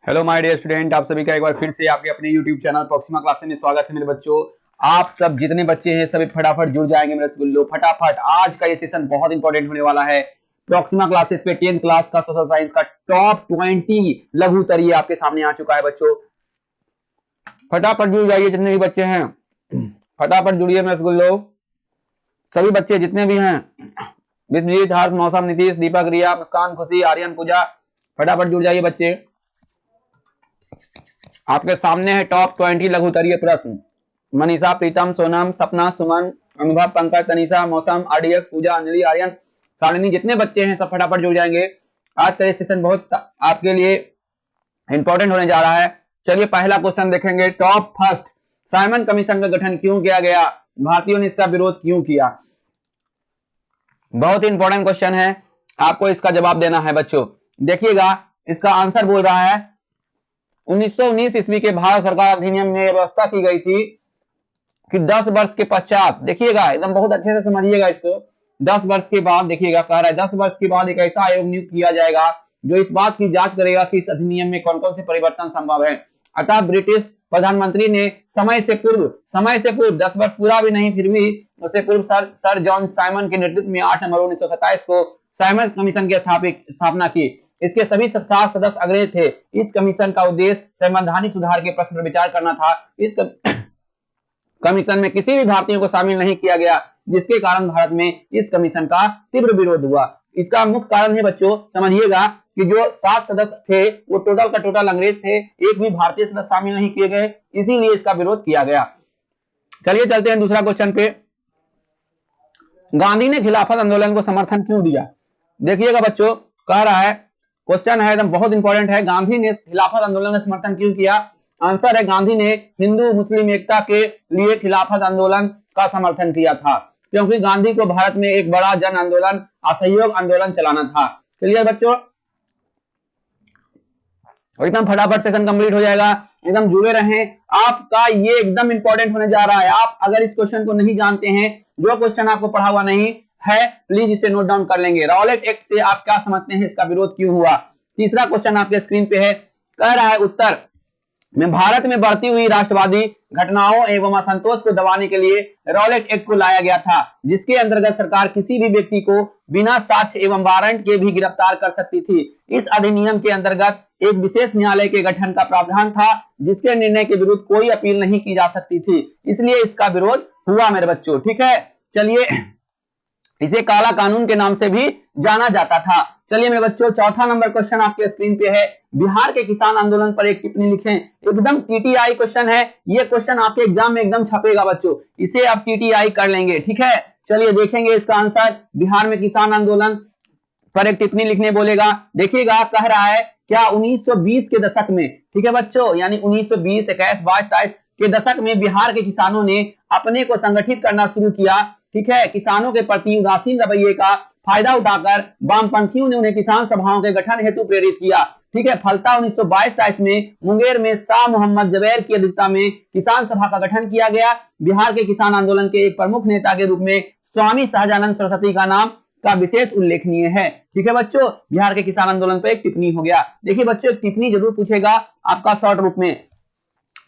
Hello my dear student, आप सभी का एक बार फिर से आपके अपने यूट्यूब चैनल प्रॉक्सिमा क्लासेस में स्वागत है मेरे बच्चों। आप सब जितने बच्चे हैं सभी फटाफट जुड़ जाएंगे मेरे स्कूलों। फटाफट आज का ये सेशन बहुत इंपॉर्टेंट होने वाला है। प्रॉक्सिमा क्लासेस पे 10th क्लास का सोशल साइंस का टॉप 20 लघु उत्तरीय आपके सामने आ चुका है बच्चों। फटाफट जुड़ जाइए जितने भी बच्चे हैं, फटाफट जुड़िए मेरे स्कूलों। सभी बच्चे जितने भी हैं, विश्वजीत, हर्ष, मौसम, नीतीश, दीपक, रिया, मुस्कान, खुशी, आर्यन, पूजा, फटाफट जुड़ जाइए बच्चे। आपके सामने है टॉप 20 लघु उत्तरीय प्रश्न। मनीषा, प्रीतम, सोनम, सपना, सुमन, अनुभव, पंकज, तनीषा, मौसम, आरडीएक्स, पूजा, अंजलि, आर्यन, शालिनी, जितने बच्चे हैं सब फटाफट जुड़ जाएंगे। आज का ये सेशन बहुत आपके लिए इंपॉर्टेंट होने जा रहा है। चलिए पहला क्वेश्चन देखेंगे। टॉप फर्स्ट, साइमन कमीशन का गठन क्यों किया गया? भारतीयों ने इसका विरोध क्यों किया? बहुत इंपॉर्टेंट क्वेश्चन है, आपको इसका जवाब देना है बच्चों। देखिएगा, इसका आंसर बोल रहा है 1919 ईस्वी के भारत सरकार अधिनियम में यह व्यवस्था की गई थी कि 10 वर्ष के पश्चात, देखिएगा एकदम बहुत अच्छे से समझिएगा इसको, 10 वर्ष के बाद, देखिएगा कह रहा है 10 वर्ष के बाद एक ऐसा आयोग नियुक्त किया जाएगा जो इस बात की जांच करेगा कि इस अधिनियम में कौन कौन से परिवर्तन संभव है। अतः ब्रिटिश प्रधानमंत्री ने समय से पूर्व 10 वर्ष पूरा भी नहीं फिर भी उससे पूर्व सर जॉन साइमन के नेतृत्व में 8 नवंबर 1927 को साइमन कमीशन की स्थापना की। इसके सभी 7 सदस्य अंग्रेज थे। इस कमीशन का उद्देश्य संवैधानिक सुधार के प्रश्न पर विचार करना था। इस कमीशन में किसी भी भारतीय को शामिल नहीं किया गया, जिसके कारण भारत में इस कमीशन का तीव्र विरोध हुआ। इसका मुख्य कारण है बच्चों, समझिएगा कि जो 7 सदस्य थे वो टोटल का टोटल अंग्रेज थे, एक भी भारतीय सदस्य शामिल नहीं किए गए, इसीलिए इसका विरोध किया गया। चलिए चलते हैं दूसरा क्वेश्चन पे। गांधी ने खिलाफत आंदोलन को समर्थन क्यों दिया? देखिएगा बच्चों, कह रहा है, क्वेश्चन है एकदम बहुत इंपॉर्टेंट है, गांधी ने खिलाफत आंदोलन का समर्थन क्यों किया? आंसर है, गांधी ने हिंदू मुस्लिम एकता के लिए खिलाफत आंदोलन का समर्थन किया था, क्योंकि गांधी को भारत में एक बड़ा जन आंदोलन, असहयोग आंदोलन चलाना था। क्लियर बच्चों? एकदम फटाफट सेशन कंप्लीट हो जाएगा, एकदम जुड़े रहें। आपका ये एकदम इंपॉर्टेंट होने जा रहा है। आप अगर इस क्वेश्चन को नहीं जानते हैं, जो क्वेश्चन आपको पढ़ा हुआ नहीं है, प्लीज इसे नोट डाउन कर लेंगे। रॉलेट एक्ट से आप क्या समझते हैं, इसका विरोध क्यों हुआ? तीसरा क्वेश्चन आपके स्क्रीन पे है, कह रहा है उत्तर में भारत में बढ़ती हुई राष्ट्रवादी घटनाओं एवं असंतोष को दबाने के लिए रॉलेट एक्ट को लाया गया था, जिसके अंतर्गत सरकार किसी भी व्यक्ति को बिना साक्ष्य एवं वारंट के भी गिरफ्तार कर सकती थी। इस अधिनियम के अंतर्गत एक विशेष न्यायालय के गठन का प्रावधान था, जिसके निर्णय के विरुद्ध कोई अपील नहीं की जा सकती थी, इसलिए इसका विरोध हुआ मेरे बच्चों। ठीक है, चलिए, इसे काला कानून के नाम से भी जाना जाता था। चलिए मेरे बच्चों, चौथा नंबर क्वेश्चन आपके स्क्रीन पे है, बिहार के किसान आंदोलन पर एक टिप्पणी लिखें। एकदम टीटीआई क्वेश्चन है, ये क्वेश्चन आपके एग्जाम में एकदम छपेगा बच्चों, इसे आप टीटीआई कर लेंगे। ठीक है, चलिए देखेंगे इसका आंसर। बिहार में किसान आंदोलन पर एक टिप्पणी लिखने बोलेगा। देखिएगा, कह रहा है क्या 1920 के दशक में, ठीक है बच्चों, यानी 1920, 21, 22, 23 के दशक में बिहार के किसानों ने अपने को संगठित करना शुरू किया। ठीक है, किसानों के प्रति उदासीन रवैये का फायदा उठाकर वामपंथियों ने उन्हें किसान सभाओं के गठन हेतु प्रेरित किया। ठीक है, फलता 1922-23 में मुंगेर में शाह मोहम्मद जबैर की अध्यक्षता में किसान सभा का गठन किया गया। बिहार के किसान आंदोलन के एक प्रमुख नेता के रूप में स्वामी सहजानंद सरस्वती का नाम का विशेष उल्लेखनीय है। ठीक है बच्चों, बिहार के किसान आंदोलन पर एक टिप्पणी हो गया। देखिए बच्चों, एक टिप्पणी जरूर पूछेगा आपका शॉर्ट रूप में।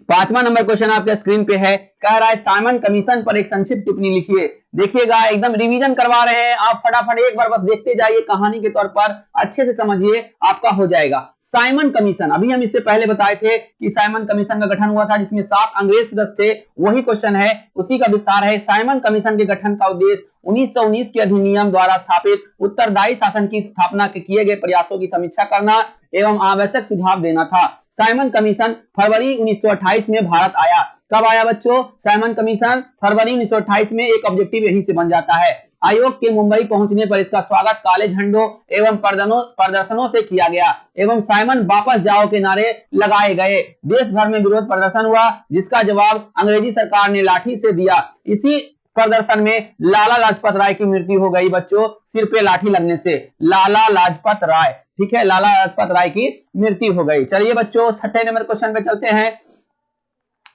पांचवा नंबर क्वेश्चन आपके स्क्रीन पे है, कह रहा है साइमन कमीशन पर एक संक्षिप्त टिप्पणी लिखिए। देखिएगा, एकदम रिवीजन करवा रहे हैं आप, फटाफट एक बार बस देखते जाइए, कहानी के तौर पर अच्छे से समझिए, आपका हो जाएगा। साइमन कमीशन, अभी हम इससे पहले बताए थे कि साइमन कमीशन का गठन हुआ था, जिसमें 7 अंग्रेज सदस्य थे, वही क्वेश्चन है, उसी का विस्तार है। साइमन कमीशन के गठन का उद्देश्य 1919 के अधिनियम द्वारा स्थापित उत्तरदायी शासन की स्थापना के किए गए प्रयासों की समीक्षा करना एवं आवश्यक सुझाव देना था। साइमन कमीशन फरवरी 1928 में भारत आया। कब आया बच्चों? साइमन कमीशन फरवरी 1928 में। एक ऑब्जेक्टिव यहीं से बन जाता है। आयोग के मुंबई पहुंचने पर इसका स्वागत काले झंडों एवं प्रदर्शनों से किया गया एवं साइमन वापस जाओ के नारे लगाए गए। देश भर में विरोध प्रदर्शन हुआ, जिसका जवाब अंग्रेजी सरकार ने लाठी से दिया। इसी प्रदर्शन में लाला लाजपत राय की मृत्यु हो गई बच्चों, सिर पे लाठी लगने से। लाला लाजपत राय, ठीक है, लाला लाजपत राय की मृत्यु हो गई। चलिए बच्चों, छठे नंबर क्वेश्चन पे चलते हैं।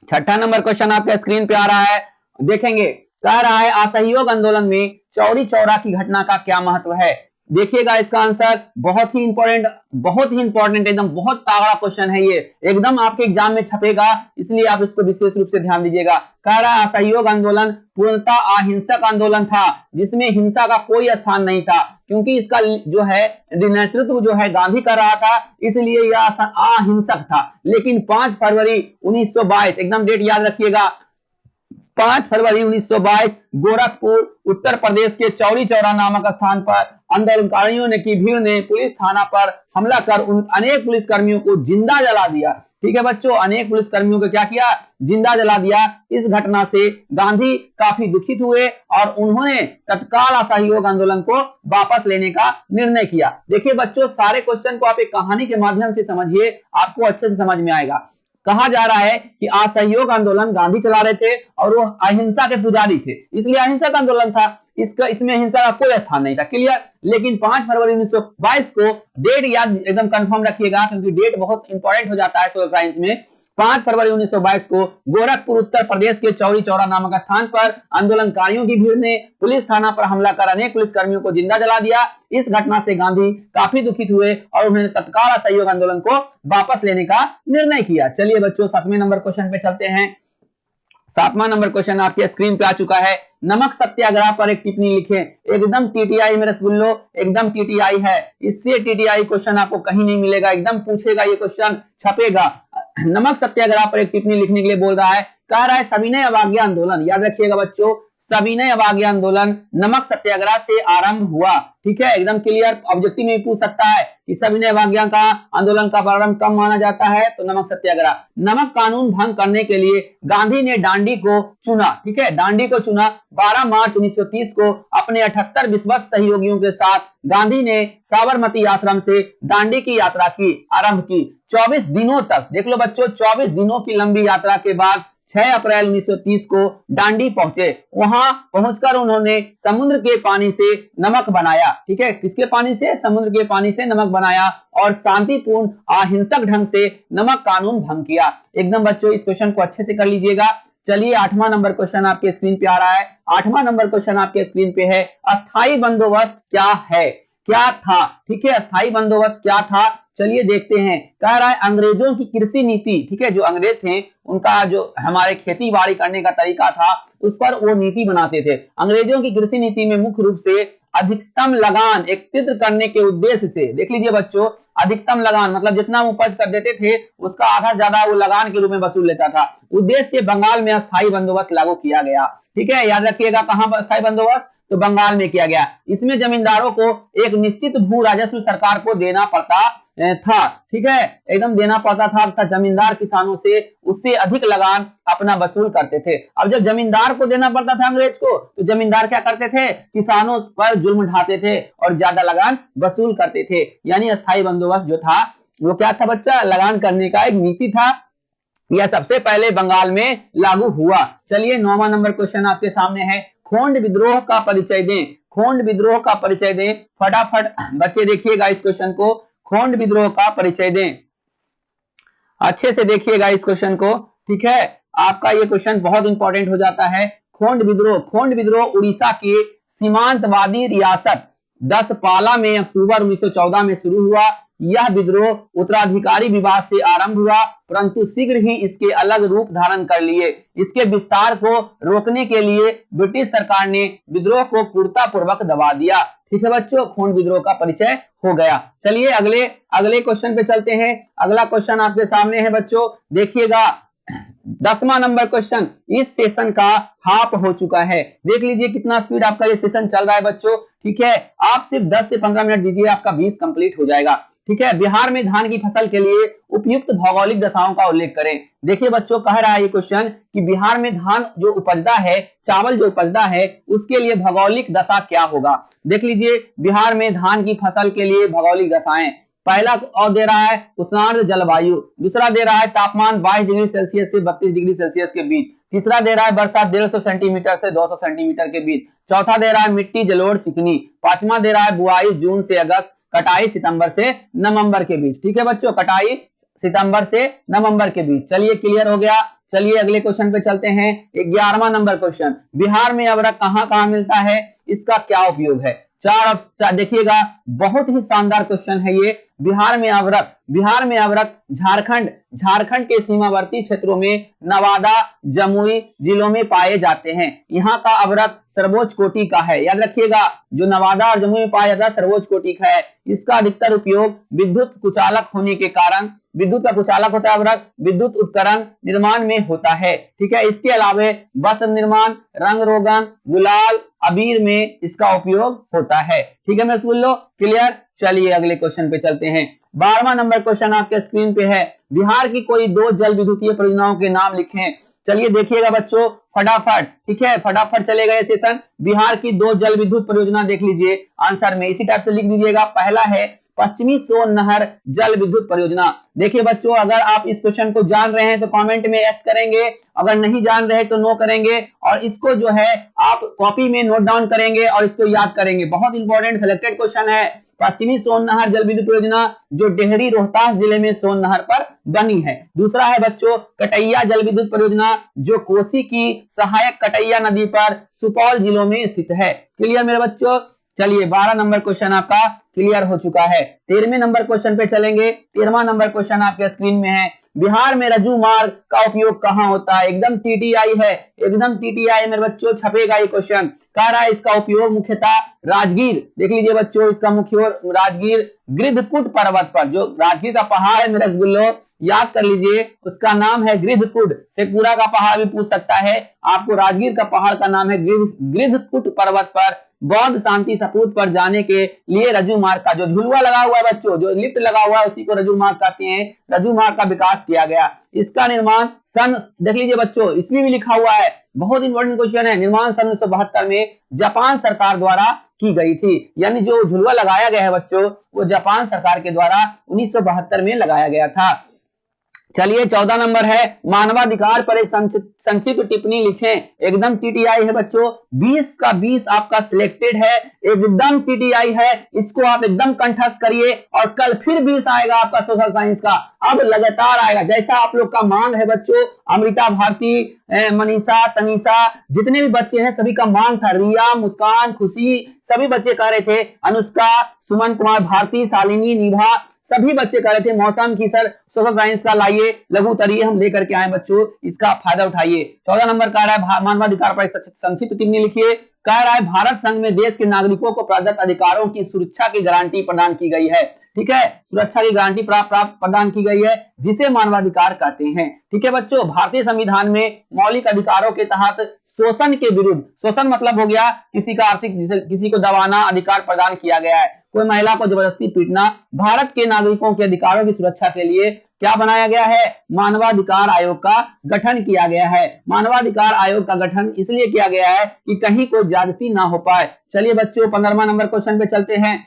छठा नंबर क्वेश्चन आपके स्क्रीन पे आ रहा है, देखेंगे। कह रहा है असहयोग आंदोलन में चौरी चौरा की घटना का क्या महत्व है? देखिएगा इसका आंसर बहुत ही इंपॉर्टेंट एकदम बहुत तगड़ा क्वेश्चन है ये, एकदम आपके एग्जाम में छपेगा, इसलिए आप इसको विशेष रूप से ध्यान दीजिएगा। कह रहा है असहयोग आंदोलन पूर्णतः अहिंसक आंदोलन था जिसमें हिंसा का कोई स्थान नहीं था, क्योंकि इसका जो है नेतृत्व जो है गांधी कर रहा था, इसलिए यह अहिंसक था। लेकिन 5 फरवरी 1922 एकदम डेट याद रखिएगा, 5 फरवरी 1922 गोरखपुर उत्तर प्रदेश के चौरी चौरा नामक स्थान पर आंदोलनकारियों की भीड़ ने पुलिस थाना पर हमला कर उन अनेक पुलिसकर्मियों को जिंदा जला दिया। ठीक है बच्चों, अनेक पुलिसकर्मियों को क्या किया, जिंदा जला दिया। इस घटना से गांधी काफी दुखित हुए और उन्होंने तत्काल असहयोग आंदोलन को वापस लेने का निर्णय किया। देखिए बच्चों, सारे क्वेश्चन को आप एक कहानी के माध्यम से समझिए, आपको अच्छे से समझ में आएगा। कहा जा रहा है कि असहयोग आंदोलन गांधी चला रहे थे और वो अहिंसा के पुजारी थे, इसलिए अहिंसक आंदोलन था, इसमें हिंसा का कोई स्थान नहीं था। क्लियर। लेकिन 5 फरवरी 1922 को डेट याद एकदम कंफर्म रखिएगा, क्योंकि डेट बहुत इंपॉर्टेंट हो जाता है सोशल साइंस में। 5 फरवरी 1922 को गोरखपुर उत्तर प्रदेश के चौरी चौरा नामक स्थान पर आंदोलनकारियों की भीड़ ने पुलिस थाना पर हमला कर अनेक पुलिसकर्मियों को जिंदा जला दिया। इस घटना से गांधी काफी दुखित हुए और उन्होंने तत्काल असहयोग आंदोलन को वापस लेने का निर्णय किया। चलिए बच्चों 7वें नंबर क्वेश्चन पे चलते हैं। 7वां नंबर क्वेश्चन आपके स्क्रीन पे आ चुका है। नमक सत्याग्रह पर एक टिप्पणी लिखें। एकदम टीटीआई में रसगुल्लो, एकदम टीटीआई है, इससे टीटीआई क्वेश्चन आपको कहीं नहीं मिलेगा, एकदम पूछेगा ये क्वेश्चन, छपेगा। नमक सत्याग्रह पर एक टिप्पणी लिखने के लिए बोल रहा है। कह रहा है सविनय अवज्ञा आंदोलन, याद रखिएगा बच्चों, सविनय अवज्ञा आंदोलन नमक सत्याग्रह से आरंभ हुआ। ठीक है, एकदम क्लियर। ऑब्जेक्टिव में पूछ सकता है कि सविनय अवज्ञा का आंदोलन का प्रारंभ कब माना जाता है, तो नमक सत्याग्रह। नमक कानून भंग करने के लिए गांधी ने डांडी को चुना। ठीक है, डांडी को चुना। 12 मार्च 1930 को अपने 78 विश्वस्त सहयोगियों के साथ गांधी ने साबरमती आश्रम से दांडी की यात्रा की आरंभ की। 24 दिनों तक, देख लो बच्चों, 24 दिनों की लंबी यात्रा के बाद 6 अप्रैल 1930 को दांडी पहुंचे। वहां पहुंचकर उन्होंने समुद्र के पानी से नमक बनाया। ठीक है, किसके पानी से, समुद्र के पानी से नमक बनाया और शांतिपूर्ण अहिंसक ढंग से नमक कानून भंग किया। एकदम बच्चों इस क्वेश्चन को अच्छे से कर लीजिएगा। चलिए 8वां नंबर क्वेश्चन आपके स्क्रीन पे आ रहा है। 8वां नंबर क्वेश्चन आपके स्क्रीन पे है, अस्थाई बंदोबस्त क्या है, क्या था। ठीक है, अस्थाई बंदोबस्त क्या था, चलिए देखते हैं। कह रहा है अंग्रेजों की कृषि नीति, ठीक है, जो अंग्रेज थे उनका जो हमारे खेती बाड़ी करने का तरीका था उस पर वो नीति बनाते थे। अंग्रेजों की कृषि नीति में मुख्य रूप से अधिकतम लगान एकत्रित करने के उद्देश्य से, देख लीजिए बच्चों, अधिकतम लगान मतलब जितना उपज कर देते थे उसका आधा ज्यादा वो लगान के रूप में वसूल लेता था। उद्देश्य से बंगाल में अस्थायी बंदोबस्त लागू किया गया। ठीक है, याद रखिएगा कहां पर अस्थायी बंदोबस्त, तो बंगाल में किया गया। इसमें जमींदारों को एक निश्चित भू राजस्व सरकार को देना पड़ता था। ठीक है, एकदम देना पड़ता था तथा जमींदार किसानों से उससे अधिक लगान अपना वसूल करते थे। अब जब जमींदार को देना पड़ता था अंग्रेज को, तो जमींदार क्या करते थे, किसानों पर जुल्म ढाते थे और ज्यादा लगान वसूल करते थे। यानी अस्थायी बंदोबस्त जो था वो क्या था बच्चा, लगान करने का एक नीति था। यह सबसे पहले बंगाल में लागू हुआ। चलिए 9वां नंबर क्वेश्चन आपके सामने है, खोंड विद्रोह का परिचय दें। खोंड विद्रोह का परिचय दें, फटाफट बच्चे देखिएगा इस क्वेश्चन को, खोंड विद्रोह का परिचय दें। अच्छे से देखिएगा इस क्वेश्चन को। ठीक है, आपका ये क्वेश्चन बहुत इंपॉर्टेंट हो जाता है। खोंड विद्रोह, खोंड विद्रोह उड़ीसा के सीमांतवादी रियासत दसपाला में अक्टूबर 1914 में शुरू हुआ। यह विद्रोह उत्तराधिकारी विवाद से आरंभ हुआ, परंतु शीघ्र ही इसके अलग रूप धारण कर लिए। इसके विस्तार को रोकने के लिए ब्रिटिश सरकार ने विद्रोह को क्रूरतापूर्वक दबा दिया। ठीक है बच्चों, खोंड विद्रोह का परिचय हो गया। चलिए अगले क्वेश्चन पे चलते हैं। अगला क्वेश्चन आपके सामने है बच्चों, देखिएगा 10वां नंबर क्वेश्चन इस सेशन का हाफ हो चुका है। देख लीजिए कितना स्पीड आपका ये सेशन चल रहा है बच्चों। ठीक है, आप सिर्फ 10 से 15 मिनट दीजिए, आपका 20 कंप्लीट हो जाएगा। ठीक है, बिहार में धान की फसल के लिए उपयुक्त भौगोलिक दशाओं का उल्लेख करें। देखिए बच्चों, कह रहा है ये क्वेश्चन कि बिहार में धान जो उपजता है, चावल जो उपजता है, उसके लिए भौगोलिक दशा क्या होगा। देख लीजिए बिहार में धान की फसल के लिए भौगोलिक दशाएं, पहला और दे रहा है उष्णार्द्र जलवायु, दूसरा दे रहा है तापमान 22 डिग्री सेल्सियस से 32 डिग्री सेल्सियस के बीच, तीसरा दे रहा है वर्षा 150 सेंटीमीटर से 200 सेंटीमीटर के बीच, चौथा दे रहा है मिट्टी जलोढ़ चिकनी, पांचवा दे रहा है बुआई जून से अगस्त, कटाई सितंबर से नवंबर के बीच। ठीक है बच्चों, कटाई सितंबर से नवंबर के बीच। चलिए क्लियर हो गया। चलिए अगले क्वेश्चन पे चलते हैं। 11वां नंबर क्वेश्चन, बिहार में अदरक कहां कहां मिलता है, इसका क्या उपयोग है। चार देखिएगा, बहुत ही शानदार क्वेश्चन है ये। बिहार में अवरक झारखंड के सीमावर्ती क्षेत्रों में नवादा, जमुई जिलों में पाए जाते हैं। यहाँ का अवरक सर्वोच्च कोटि का है। याद रखिएगा, जो नवादा और जमुई में पाया जाता है सर्वोच्च कोटि का है। इसका अधिकतर उपयोग विद्युत कुचालक होने के कारण, विद्युत का कुचालक होता है अवरक, विद्युत उपकरण निर्माण में होता है। ठीक है, इसके अलावा वस्त्र निर्माण, रंग रोगन, गुलाल, अबीर में इसका उपयोग होता है। ठीक है मेरे स्कूलों, क्लियर। चलिए अगले क्वेश्चन पे चलते हैं। 12वां नंबर क्वेश्चन आपके स्क्रीन पे है। बिहार की कोई 2 जल विद्युतीय परियोजनाओं के नाम लिखें। चलिए देखिएगा बच्चों फटाफट, ठीक है, फटाफट चलेगा ये सेशन। बिहार की 2 जल विद्युत परियोजना देख लीजिए आंसर में, इसी टाइप से लिख दीजिएगा। पहला है पश्चिमी सोन नहर जल विद्युत परियोजना। देखिए बच्चों, अगर आप इस क्वेश्चन को जान रहे हैं तो कमेंट में यस करेंगे, अगर नहीं जान रहे तो नो करेंगे, और इसको जो है आप कॉपी में नोट डाउन करेंगे और इसको याद करेंगे। बहुत इंपॉर्टेंट सिलेक्टेड क्वेश्चन है। पश्चिमी सोन नहर जल विद्युत परियोजना जो डेहरी रोहतास जिले में सोन नहर पर बनी है। दूसरा है बच्चों कटैया जल विद्युत परियोजना जो कोसी की सहायक कटैया नदी पर सुपौल जिलों में स्थित है। क्लियर मेरे बच्चों। चलिए 12 नंबर क्वेश्चन आपका क्लियर हो चुका है। 13वें नंबर क्वेश्चन पे चलेंगे। 13वां नंबर क्वेश्चन आपके स्क्रीन में है। बिहार में रज्जु मार्ग का उपयोग कहां होता है। एकदम टीटीआई है, एकदम टीटीआई मेरे बच्चों, छपेगा ये क्वेश्चन। कह रहा है इसका उपयोग मुख्यतः राजगीर, देख लीजिए बच्चों, इसका मुख्य राजगीर गृधकुट पर्वत पर, जो राजगीर का पहाड़ है मेरे रसगुल्लो, याद कर लीजिए, उसका नाम है गृधकुट। शेखपुरा का पहाड़ भी पूछ सकता है आपको, राजगीर का पहाड़ का नाम है गृधकुट पर्वत पर बौद्ध शांति सपूत पर जाने के लिए रज्जु मार्ग का जो झुलवा लगा हुआ है बच्चों, जो लिफ्ट लगा हुआ है उसी को रज्जु मार्ग कहते हैं। रज्जु मार्ग का विकास किया गया। इसका निर्माण सन, देख लीजिए बच्चों, इसमें भी लिखा हुआ है, बहुत इंपॉर्टेंट क्वेश्चन है। निर्माण सन 1972 में जापान सरकार द्वारा की गई थी। यानी जो झुलवा लगाया गया है बच्चों, वो जापान सरकार के द्वारा 1972 में लगाया गया था। चलिए 14 नंबर है, मानवाधिकार पर एक संक्षिप्त टिप्पणी लिखें। एकदम टीटीआई है बच्चों, 20 का 20 आपका सिलेक्टेड है, एकदम टीटीआई है, इसको आप एकदम कंठस्थ करिए। और कल फिर 20 आएगा आपका सोशल साइंस का, अब लगातार आएगा जैसा आप लोग का मांग है बच्चों। अमृता भारती, मनीषा, तनीषा, जितने भी बच्चे हैं सभी का मांग था। रिया, मुस्कान, खुशी, सभी बच्चे कह रहे थे। अनुष्का, सुमन कुमार भारती, शालिनी, निभा, सभी बच्चे कह रहे थे मौसम की सर सोशल साइंस का लाइए, लघु तरीय हम लेकर के आए बच्चों, इसका फायदा उठाइए। 14 नंबर कह रहा है मानवाधिकार पर संक्षिप्त टिप्पणी लिखिए। कह रहा है भारत संघ में देश के नागरिकों को प्रदत्त अधिकारों की सुरक्षा की गारंटी प्रदान की गई है। ठीक है, सुरक्षा की गारंटी प्रदान की गई है, जिसे मानवाधिकार कहते हैं। ठीक है बच्चों, भारतीय संविधान में मौलिक अधिकारों के तहत शोषण के विरुद्ध, शोषण मतलब हो गया किसी का आर्थिक, किसी को दबाना, अधिकार प्रदान किया गया है, कोई महिला को जबरदस्ती पीटना। भारत के नागरिकों के अधिकारों की सुरक्षा के लिए क्या बनाया गया है, मानवाधिकार आयोग का गठन किया गया है। मानवाधिकार आयोग का गठन इसलिए किया गया है कि कहीं कोई ज्यादती ना हो पाए। चलिए बच्चों 15वां नंबर क्वेश्चन पे चलते हैं।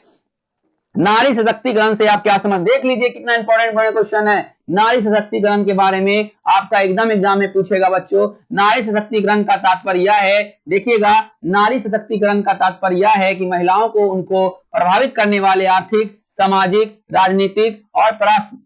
नारी सशक्तिकरण से आप क्या समझ, देख लीजिए कितना इंपॉर्टेंट क्वेश्चन है। नारी सशक्तिकरण के बारे में आपका एकदम एग्जाम में पूछेगा बच्चों। नारी सशक्तिकरण का तात्पर्य यह है, देखिएगा, नारी सशक्तिकरण का तात्पर्य यह है कि महिलाओं को उनको प्रभावित करने वाले आर्थिक, सामाजिक, राजनीतिक और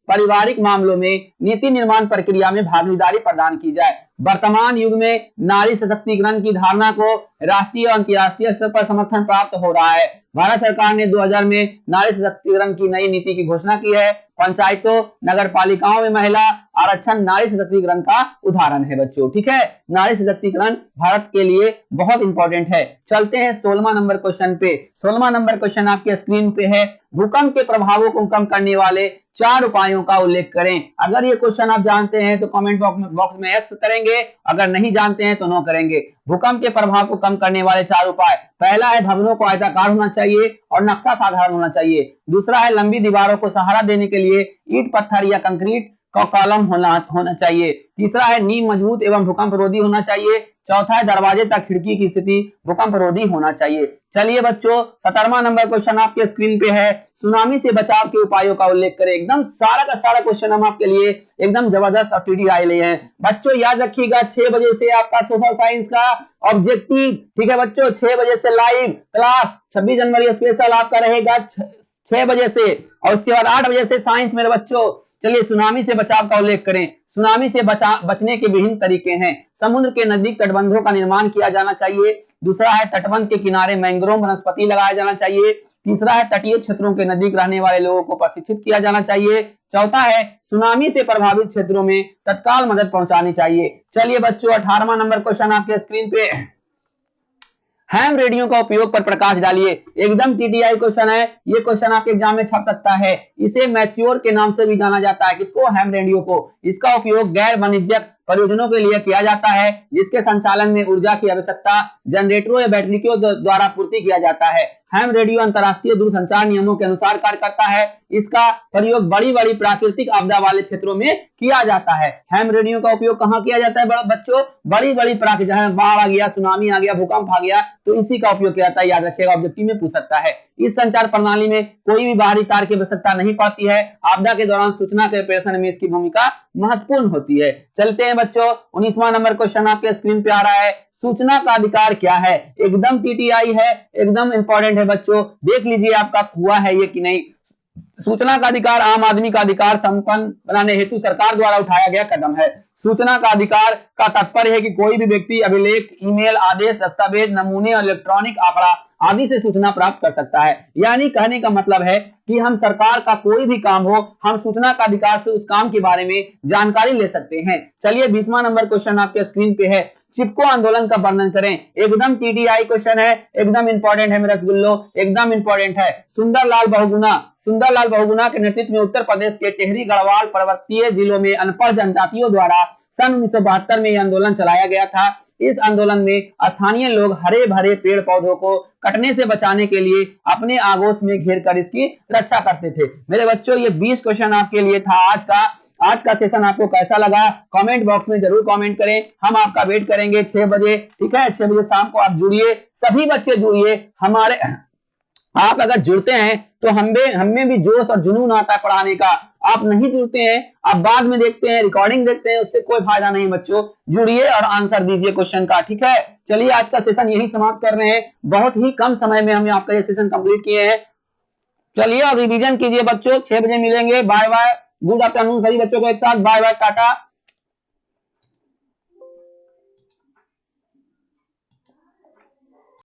पारिवारिक मामलों में नीति निर्माण प्रक्रिया में भागीदारी प्रदान की जाए। वर्तमान युग में नारी सशक्तिकरण की धारणा को राष्ट्रीय और अंतर्राष्ट्रीय स्तर पर समर्थन प्राप्त हो रहा है। भारत सरकार ने 2000 में नारी सशक्तिकरण की नई नीति की घोषणा की है। पंचायतों, नगर पालिकाओं में महिला आरक्षण नारी सशक्तिकरण का उदाहरण है बच्चों। ठीक है, नारी सशक्तिकरण भारत के लिए बहुत इंपॉर्टेंट है। चलते हैं 16वां नंबर क्वेश्चन पे। 16वां नंबर क्वेश्चन आपके स्क्रीन पे है। भूकंप के प्रभावों को कम करने वाले 4 उपायों का उल्लेख करें। अगर ये क्वेश्चन आप जानते हैं तो कमेंट बॉक्स में यस करेंगे, अगर नहीं जानते हैं तो नो करेंगे। भूकंप के प्रभाव को कम करने वाले 4 उपाय। पहला है भवनों को आयताकार होना चाहिए और नक्शा साधारण होना चाहिए। दूसरा है लंबी दीवारों को सहारा देने के लिए ईंट, पत्थर या कंक्रीट का कॉलम होना चाहिए। तीसरा है नींव मजबूत एवं भूकंप रोधी होना चाहिए। चौथा है दरवाजे तक खिड़की की स्थिति भूकंप रोधी होना चाहिए। चलिए बच्चों 17वां नंबर क्वेश्चन आपके स्क्रीन पे है। सुनामी से बचाव के उपायों का उल्लेख करें। एकदम सारा का सारा क्वेश्चन हम आपके लिए एकदम जबरदस्त और टीटीआई लिए हैं बच्चों। याद रखिएगा 6 बजे से आपका सोशल साइंस का ऑब्जेक्टिव, ठीक है बच्चों, 6 बजे से लाइव क्लास 26 जनवरी स्पेशल आपका रहेगा 6 बजे से, और उसके बाद 8 बजे से साइंस मेरे बच्चों। चलिए सुनामी से बचाव का उल्लेख करें। सुनामी से बचने के विभिन्न तरीके हैं। समुद्र के नजदीक तटबंधों का निर्माण किया जाना चाहिए। दूसरा है तटबंध के किनारे मैंग्रोव वनस्पति लगाया जाना चाहिए। तीसरा है तटीय क्षेत्रों के नजदीक रहने वाले लोगों को प्रशिक्षित किया जाना चाहिए। चौथा है सुनामी से प्रभावित क्षेत्रों में तत्काल मदद पहुंचानी चाहिए। चलिए बच्चों 18वां नंबर क्वेश्चन आपके स्क्रीन पे, हैम रेडियो का उपयोग पर प्रकाश डालिए। एकदम टीटीआई क्वेश्चन है, ये क्वेश्चन आपके एग्जाम में छप सकता है। इसे मैच्योर के नाम से भी जाना जाता है, किसको, हैम रेडियो को। इसका उपयोग गैर वाणिज्यिक परियोजनाओं के लिए किया जाता है, जिसके संचालन में ऊर्जा की आवश्यकता जनरेटरों या बैटरियों द्वारा पूर्ति किया जाता है। हैम रेडियो अंतरराष्ट्रीय दूरसंचार नियमों के अनुसार कार्य करता है। इसका प्रयोग बड़ी बड़ी प्राकृतिक आपदा वाले क्षेत्रों में किया जाता है। हैम रेडियो का उपयोग कहाँ किया जाता है बच्चों, बड़ी बड़ी प्राकृतिक, जहां बाढ़ आ गया, सुनामी आ गया, भूकंप आ गया, तो इसी का उपयोग किया जाता है। याद रखिएगा, ऑब्जेक्टिव में पूछ सकता है। इस संचार प्रणाली में कोई भी बाहरी तार की आवश्यकता नहीं पड़ती है। आपदा के दौरान सूचना के प्रेषण में इसकी भूमिका महत्वपूर्ण होती है। चलते हैं बच्चों, 19वां नंबर क्वेश्चन आपके स्क्रीन पे आ रहा है, सूचना का अधिकार क्या है। एकदम टीटीआई है, एकदम इंपॉर्टेंट है बच्चों, देख लीजिए आपका हुआ है ये कि नहीं। सूचना का अधिकार आम आदमी का अधिकार संपन्न बनाने हेतु सरकार द्वारा उठाया गया कदम है। सूचना का अधिकार का तात्पर्य है कि कोई भी व्यक्ति अभिलेख, ईमेल, आदेश, दस्तावेज, नमूने और इलेक्ट्रॉनिक आंकड़ा आदि से सूचना प्राप्त कर सकता है। यानी कहने का मतलब है कि हम सरकार का कोई भी काम हो, हम सूचना का अधिकार से उस काम के बारे में जानकारी ले सकते हैं। चलिए 20वां नंबर क्वेश्चन आपके स्क्रीन पे है, चिपको आंदोलन का वर्णन करें। एकदम टीटीआई क्वेश्चन है, एकदम इंपॉर्टेंट है मेरे रसगुल्लो, एकदम इंपॉर्टेंट है। सुंदरलाल बहुगुणा के नेतृत्व में उत्तर प्रदेश के टेहरी गढ़वाल पर्वतीय जिलों में अनपढ़ जनजातियों द्वारा सन 1972 में यह आंदोलन चलाया गया था। इस आंदोलन में स्थानीय लोग हरे भरे पेड़ पौधों को कटने से बचाने के लिए अपने आगोश में घेर कर इसकी रक्षा करते थे। मेरे बच्चों, ये 20 क्वेश्चन आपके लिए था आज का सेशन आपको कैसा लगा कमेंट बॉक्स में जरूर कमेंट करें। हम आपका वेट करेंगे 6 बजे, ठीक है। 6 बजे शाम को आप जुड़िए, सभी बच्चे जुड़िए हमारे। आप अगर जुड़ते हैं तो हमें भी जोश और जुनून आता है पढ़ाने का। आप नहीं जुड़ते हैं, आप बाद में देखते हैं, रिकॉर्डिंग देखते हैं, उससे कोई फायदा नहीं बच्चों। जुड़िए और आंसर दीजिए क्वेश्चन का, ठीक है। चलिए आज का सेशन यही समाप्त कर रहे हैं, बहुत ही कम समय में हमने आपका ये सेशन कंप्लीट किए हैं। चलिए और रिवीजन कीजिए बच्चों, 6 बजे मिलेंगे। बाय बाय, गुड आफ्टरनून सभी बच्चों को एक साथ, बाय बाय, टाटा।